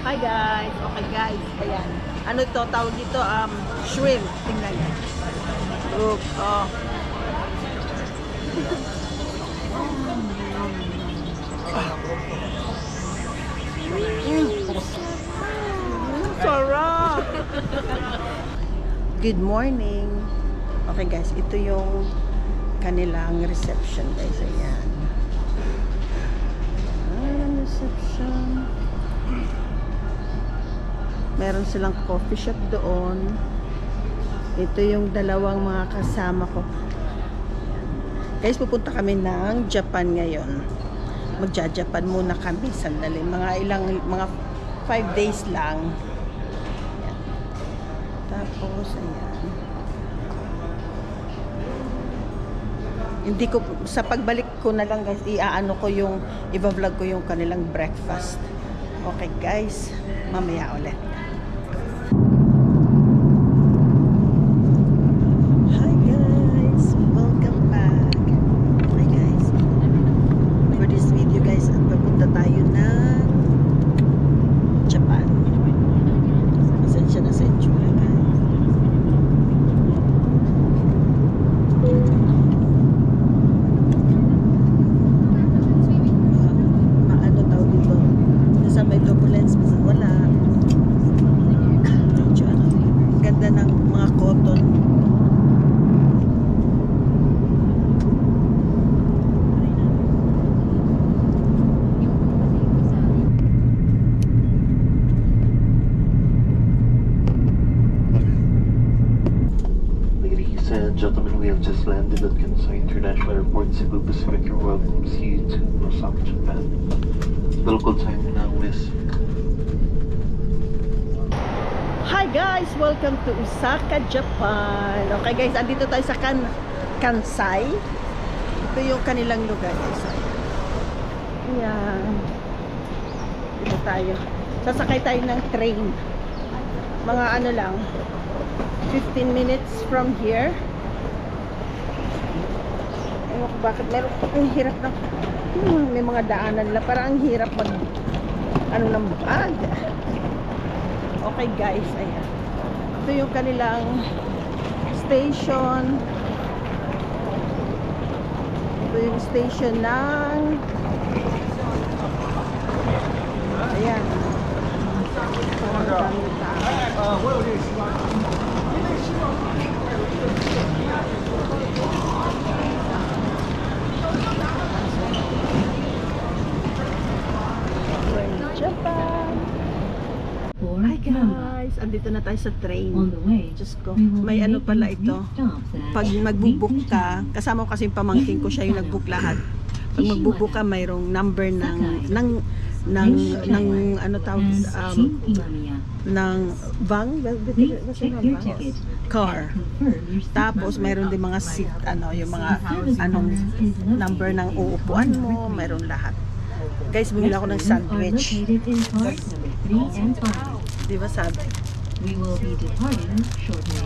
Hi guys. Okay guys. Ayan. Ano ito? Tawag dito shrimp. Tingnan niyo. Look. Oh. Sarap. Good morning. Okay guys, ito yung kanilang reception guys. Ayan. Reception. Meron silang coffee shop doon. Ito yung dalawang mga kasama ko. Guys, pupunta kami ng Japan ngayon. Magja-Japan muna kami sandali. Mga 5 days lang. Ayan. Tapos, ayan. Hindi ko, sa pagbalik ko na lang guys, i-vlog ko yung kanilang breakfast. Okay guys, mamaya ulit. Hi guys, welcome back. Okay guys, for this video guys, papunta tayo ng Japan. Pasensya na sa itsura guys. May turbulence, minsan wala. Medyo ganda ng mga cotton. Ladies and gentlemen, we have just landed at Kansai International Airport, Cebu Pacific. You're welcome to see you to Osaka, Japan. Local time now is... Hi guys! Welcome to Osaka, Japan. Okay guys, andito tayo sa Kansai. Ito yung kanilang lugar guys. Ayan. Dito tayo. Sasakay tayo ng train. Mga ano lang, 15 minutes from here. Ewan ko bakit meron ang hirap ng may mga daanan nila, parang ang hirap mag ng bag. Okay guys, ayan. Ito yung kanilang station. Ito yung station ng ayan. Japan. Hi guys, andito na tayo sa train. Diyos ko, may ano pala ito. Pag magbubook ka, kasama ko kasi pamangkin ko, siya yung nagbook lahat. Pag magbubook ka, mayroong number ng ano tawag ng van, car. Tapos mayroon din mga seat, yung mga number ng uupuan mo, mayroon lahat. Guys, bumili ako ng sandwich. Di ba sabi? We will be departing shortly.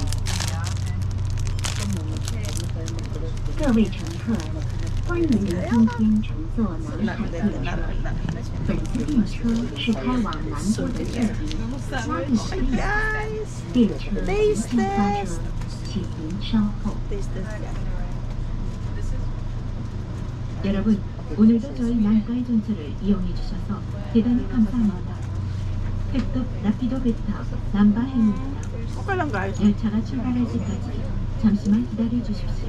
各位乘客，欢迎您今天乘坐南海列车。本次列车是开往南部的市集嘉义市。列车即将发车，请您稍后。 여러분, 오늘도 저희 난과의 전철을 이용해 주셔서 대단히 감사합니다. 특급 라피도 베타 남바행입니다. Okay lang guys. 열차가 출발할 때까지 잠시만 기다려 주십시오.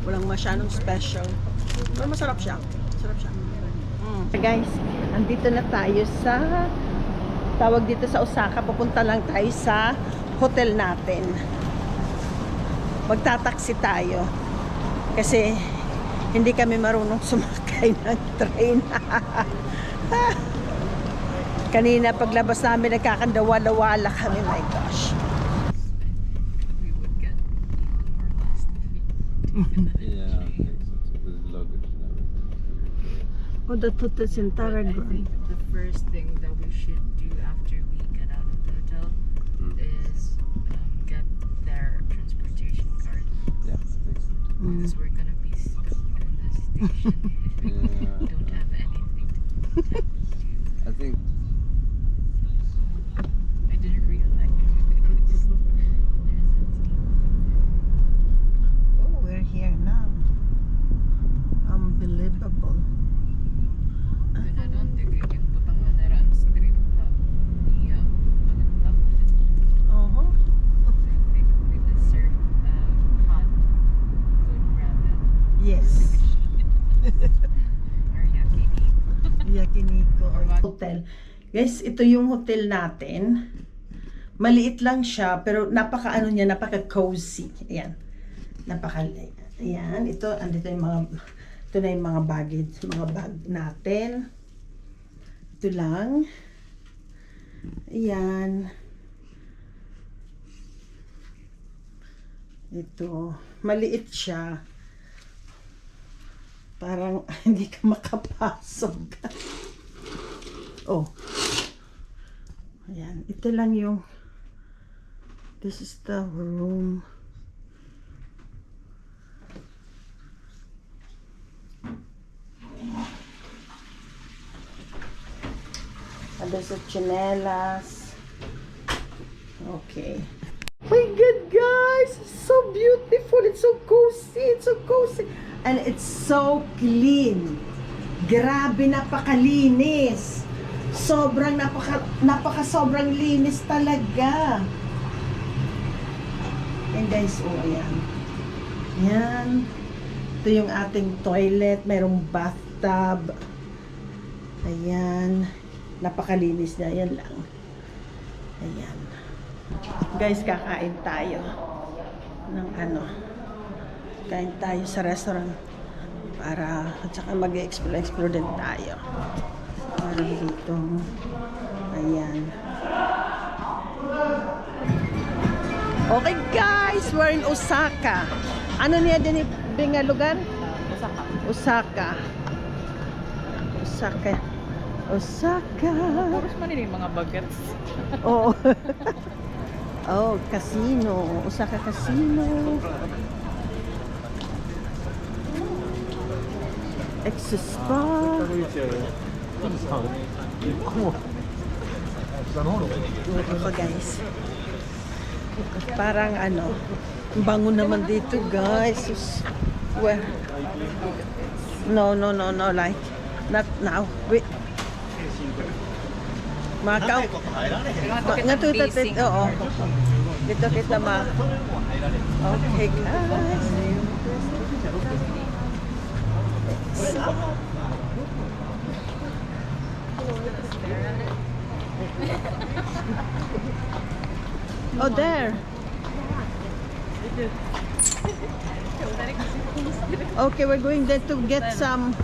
Walang masyadong special. Pero masarap siya. Masarap siya. Guys, andito na tayo sa tawag dito sa Osaka. Pupunta lang tayo sa hotel natin. Magtataksi tayo. Kasi hindi kami marunong sumakay ng train. Kanina paglabas namin nagkakandawa-lawala kami. My gosh. Yeah, okay, so the luggage and everything. Oh, the hotels in I Tarragon. think the first thing that we should do after we get out of the hotel is get their transportation card. Yeah, Because we're gonna be stuck in the station if we don't have anything to I think Guys, ito yung hotel natin. Maliit lang siya, pero napaka-ano niya, napaka-cozy. Ayan. Ayan, andito yung ito na yung mga baggage, mga bag natin. Ito lang. Ayan. Ito, maliit siya. Parang hindi ka makapasok. Oh. Ayan, ito lang yung this is the room. And there's a chinelas. Okay. My God, guys! It's so beautiful. It's so cozy. It's so cozy. And it's so clean. Grabe, napakalinis. Sobrang sobrang linis talaga. And guys, oh, ayan. Ayan. Ito yung ating toilet. Mayroong bathtub. Ayan. Napakalinis na. Ayan lang. Ayan. Guys, kakain tayo ng kain tayo sa restaurant at saka mag-explore din tayo. Parang dito. Ayan. Okay guys, we're in Osaka. Ano niya din yung lugar? Osaka. Puros man yung mga bagets. Oo. Oh, casino. Osaka Casino. Access Spa. Ito guys. Parang bango naman dito guys. Well, no, like, not now. Wait. Macau. Oo. Dito kita Okay guys. Oh, there. Okay, we're going there to get some.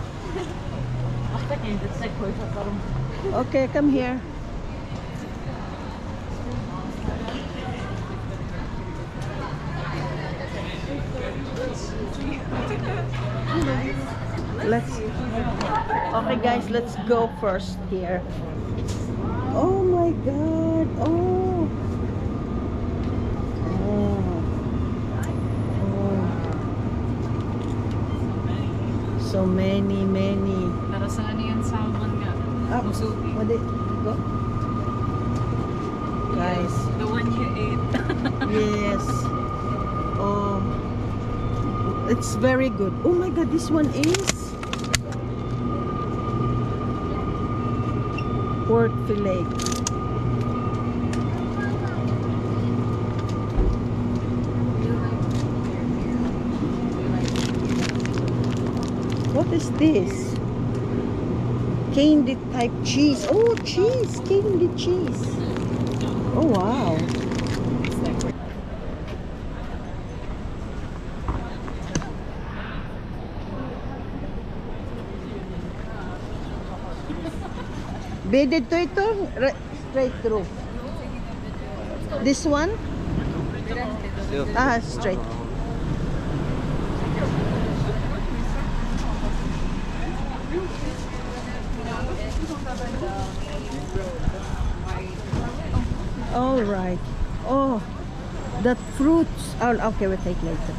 Okay, come here. Okay guys, let's go first here. Oh my God! Oh. So many. Para sa ano yung salmon nga? Musubi. What did go? Guys. The one you ate. Yes. Oh. It's very good. Oh my God, this one is pork fillet. What is this? Candy type cheese. Oh, cheese. Candy cheese. Oh, wow. Beaded to ito? Straight through. This one? Straight. All right. Oh, that fruits. Oh, okay, we'll take later.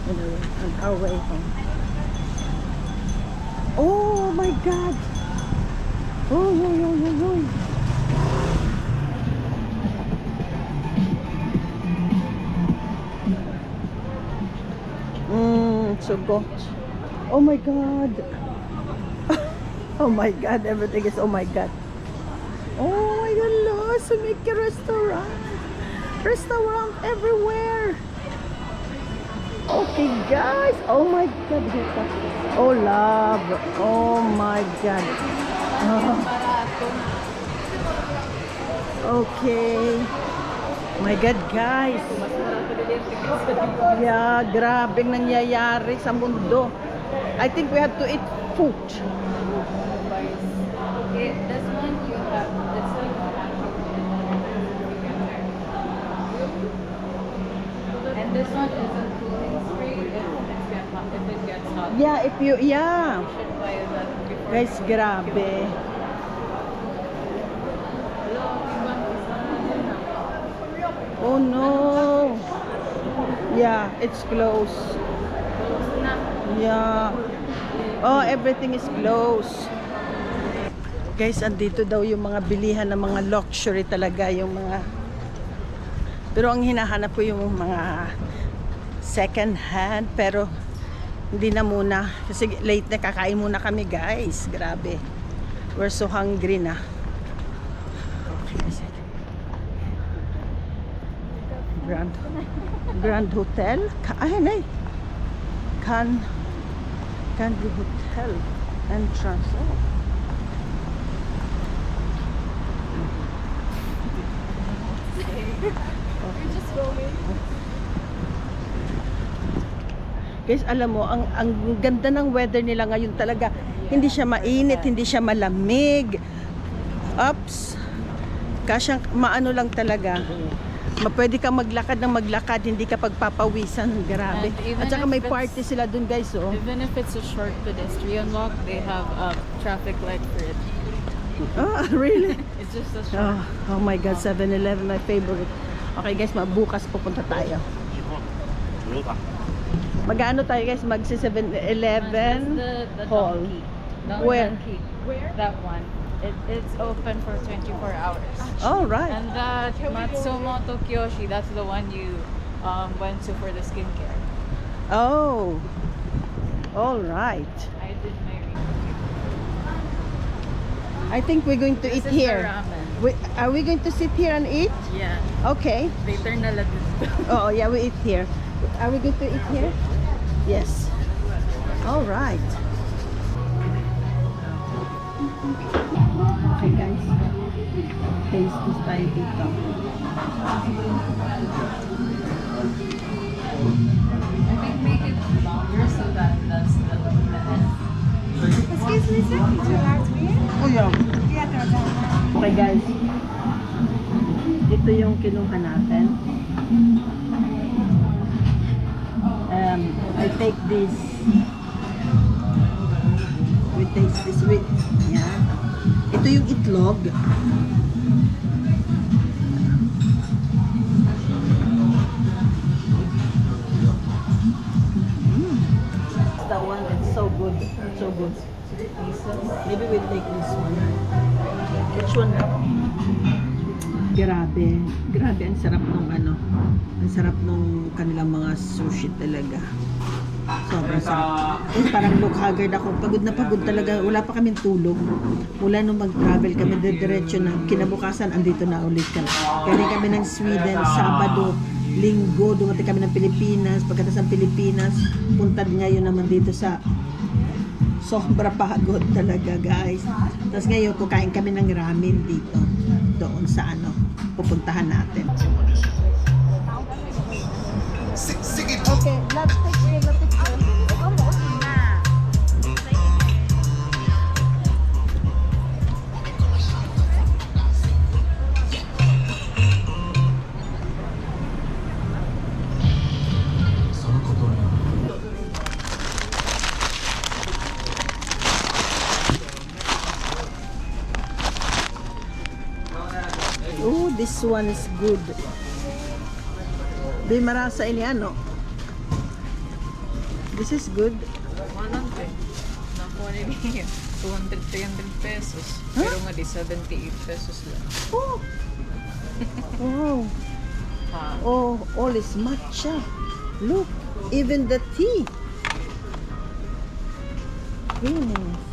Anyway, on our way home. Oh my God. Oh. So good. Oh my God. Oh my God, everything is oh my God. Oh my God, look, so make a restaurant everywhere. Okay guys, oh my God. Oh love, oh my God. Oh. Okay. My God, guys. Yeah, grabeng nangyayari sa mundo. I think we have to eat food. Okay, this one you have, it's like and this one is a cooling spray if it gets hot. Yeah, if you, yeah. You should buy that before. Guys, grabe. Oh no. Yeah, it's closed. Yeah. Oh, everything is closed. Guys, andito daw yung mga bilihan ng mga luxury talaga, yung mga, pero ang hinahanap ko yung mga second hand, pero hindi na muna kasi late na, kakain muna kami guys. Grabe, we're so hungry na. Okay. Grand Hotel, Candy Hotel entrance. Oh. Guys, alam mo, ang ganda ng weather nila ngayon talaga. Hindi siya mainit, hindi siya malamig. Ups. Kasyang maano lang talaga. Pwede kang maglakad ng maglakad, hindi ka pagpapawisan. Grabe. At saka may party sila dun guys, oh. Even if it's a short pedestrian walk, they have a traffic light for it. Oh, really? It's just a short. Oh my God, 7-Eleven, my favorite. Okay guys, bukas pupunta tayo. Mag-ano tayo guys? Magsi 7-Eleven The Hall. donkey. Where? Donkey. Where? That one. It's open for 24 hours. All right. And that Matsumoto Kyoshi, that's the one you went to for the skincare. Oh. All right. I did my research. I think we're going to This eat is here. the ramen. Are we going to sit here and eat? Yeah. Okay. Later na lang dito. Oh yeah, we eat here. Are we going to eat here? Yes. All right. Okay guys. Taste this tayo dito. I think make it longer so that's the end. Excuse me, sir. Would you like to be in? Oh yeah. Yeah, no. Okay guys. Ito yung kinuha natin. I take this. We taste this with. Yan. Ito yung itlog. That one, it's so good. So good. Maybe we take this one. Which one? Grabe. Grabe, ang sarap nung ano. Ang sarap nung kanilang mga sushi talaga. Sobrang sarap. Parang look haggard ako. Pagod na pagod talaga. Wala pa kaming tulog. Mula nung mag-travel kami, diretso na. Kinabukasan, andito na ulit kami. Galing kami ng Sweden, Sabado, Linggo, dumating kami ng Pilipinas. Pagkatapos ng Pilipinas, punta ngayon naman dito sa sobra pagod talaga guys. Tapos ngayon, kukain kami ng ramen dito. Doon sa ano, pupuntahan natin. Okay, let's take the picture. Oh, this one is good. Di marasa ini ano. This is good. 100. Nakuha niya 200, 300 pesos. Pero nga di 78 pesos lang. Oh. Wow. Ha. Oh, all is matcha. Look, even the tea. Really nice.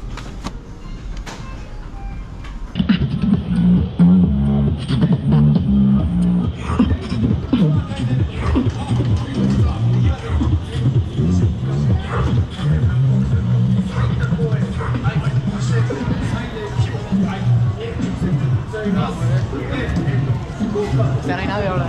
Sanay na wala.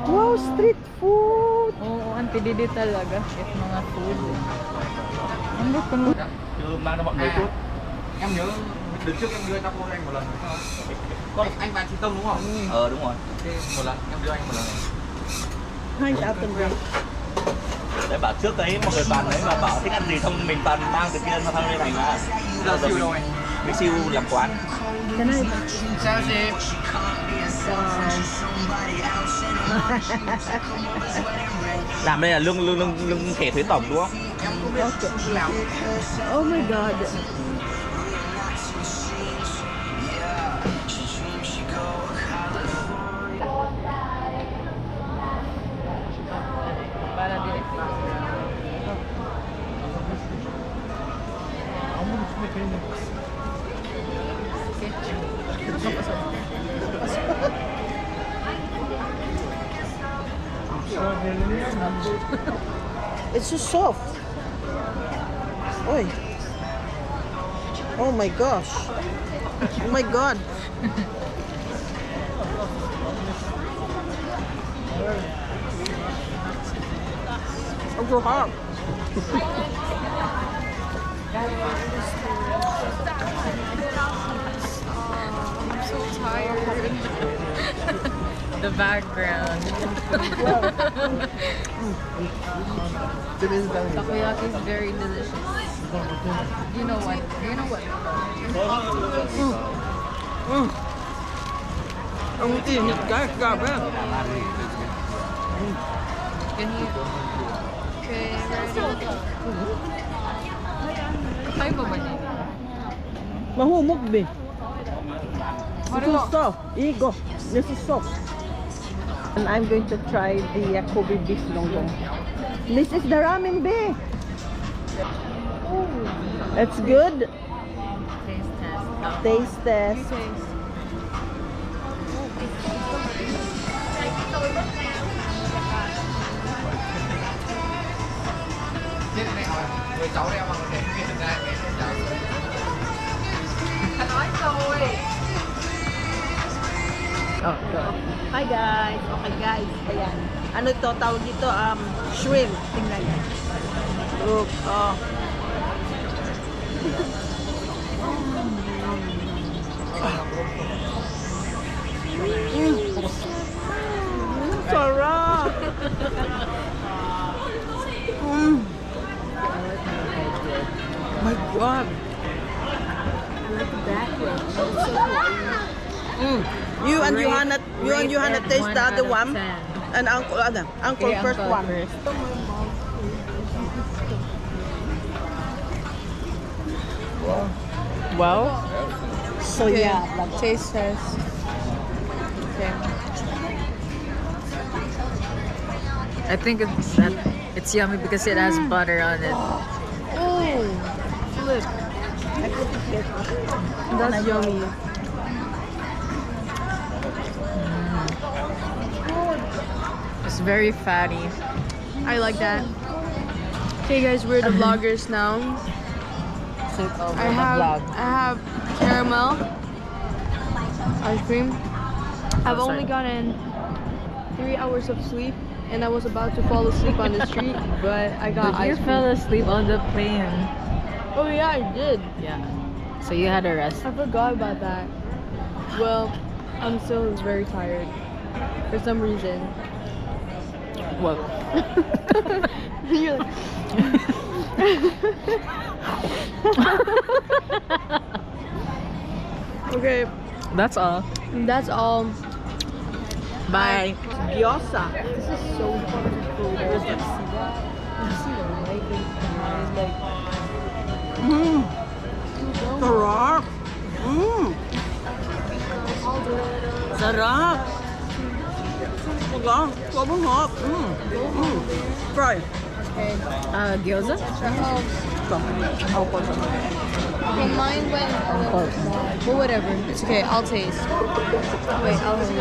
Wow, street food! Oo, antididi talaga. If mga food. Ang luto mo. Chưa mang cho mọi người chút. Em nhớ đợt trước em đưa cho cô anh một lần. Con anh bán chị Tâm đúng không? Đúng rồi. Thế một lần em đưa anh một lần. Hang out and break. Đấy bảo trước đấy một người bạn đấy mà bảo thích ăn gì không mình toàn mang từ kia sang đây thành ra. Giờ siêu đâu anh? Mình siêu làm quán. Can I? Sao si? Làm đây là lương thẻ thuế tổng đúng không? Oh my god. Para din. It's so soft. Oy. Oh my gosh. Oh my god. Ang sarap. I'm so tired. The background. Takoyaki is very delicious. You know what? You know what? Ang init guys, grabe. Can you? Okay, ready? Kaya ba ba niya? Mahumog be. This is soft. Igo. This is soft. And I'm going to try the Kobe beef longan. This is the ramen be. It's good. Taste test. Taste test. Người cháu đeo bằng cái kia thực ra cái cháu. Nói rồi. Oh, hi guys. Okay guys. Ayan. Ano ito? Tawag dito? Shrimp. Tingnan niyo. Look. Oh. Sarap. My God. You and Johanna taste the other one, and Uncle first one. Wow. So yeah, Taste test. Okay. I think it's yummy because it has butter on it. oh, flip. I put it here. That's yummy. It's very fatty. I like that. Okay guys, we're the vloggers now. I have caramel ice cream. I've only gotten 3 hours of sleep and I was about to fall asleep on the street, but I got But you ice cream. fell asleep on the plane. Oh yeah, I did. Yeah. So you had a rest. I forgot about that. Well, I'm still very tired for some reason. Whoa. You're like, okay, That's all. that's all. Bye. Gyoza. This is so wonderful. You see that? You see the lighting behind, like, Sarap. Sarap. Wow, sobrang hot. Fry. Gyoza? Okay, mine went a little small. Well, whatever. It's okay. I'll taste. Wait, I'll have a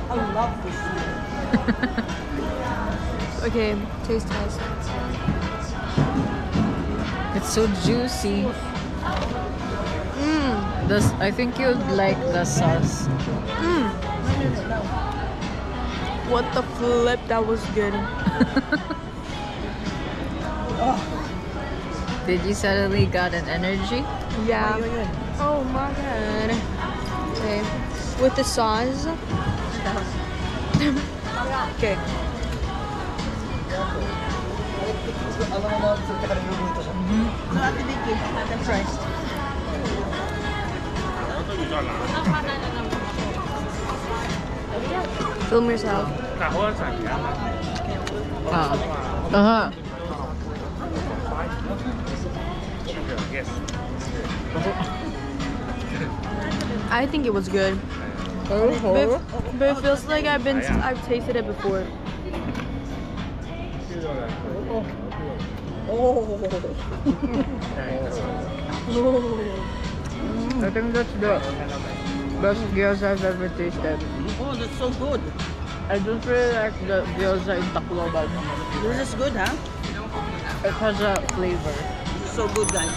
I love this. Okay, taste test. It's so juicy. I think you'd like the sauce. What the flip? That was good. Did you suddenly got an energy? Yeah. Oh my god. Okay. With the sauce. Okay. No, Ate Vicky, the first. Film yourself. I think it was good. But it feels like I've tasted it before. I think that's the best gyoza I've ever tasted. Oh, that's so good. I don't really like the gyoza in Tacloban. This is good, huh? It has a flavor. So good, guys.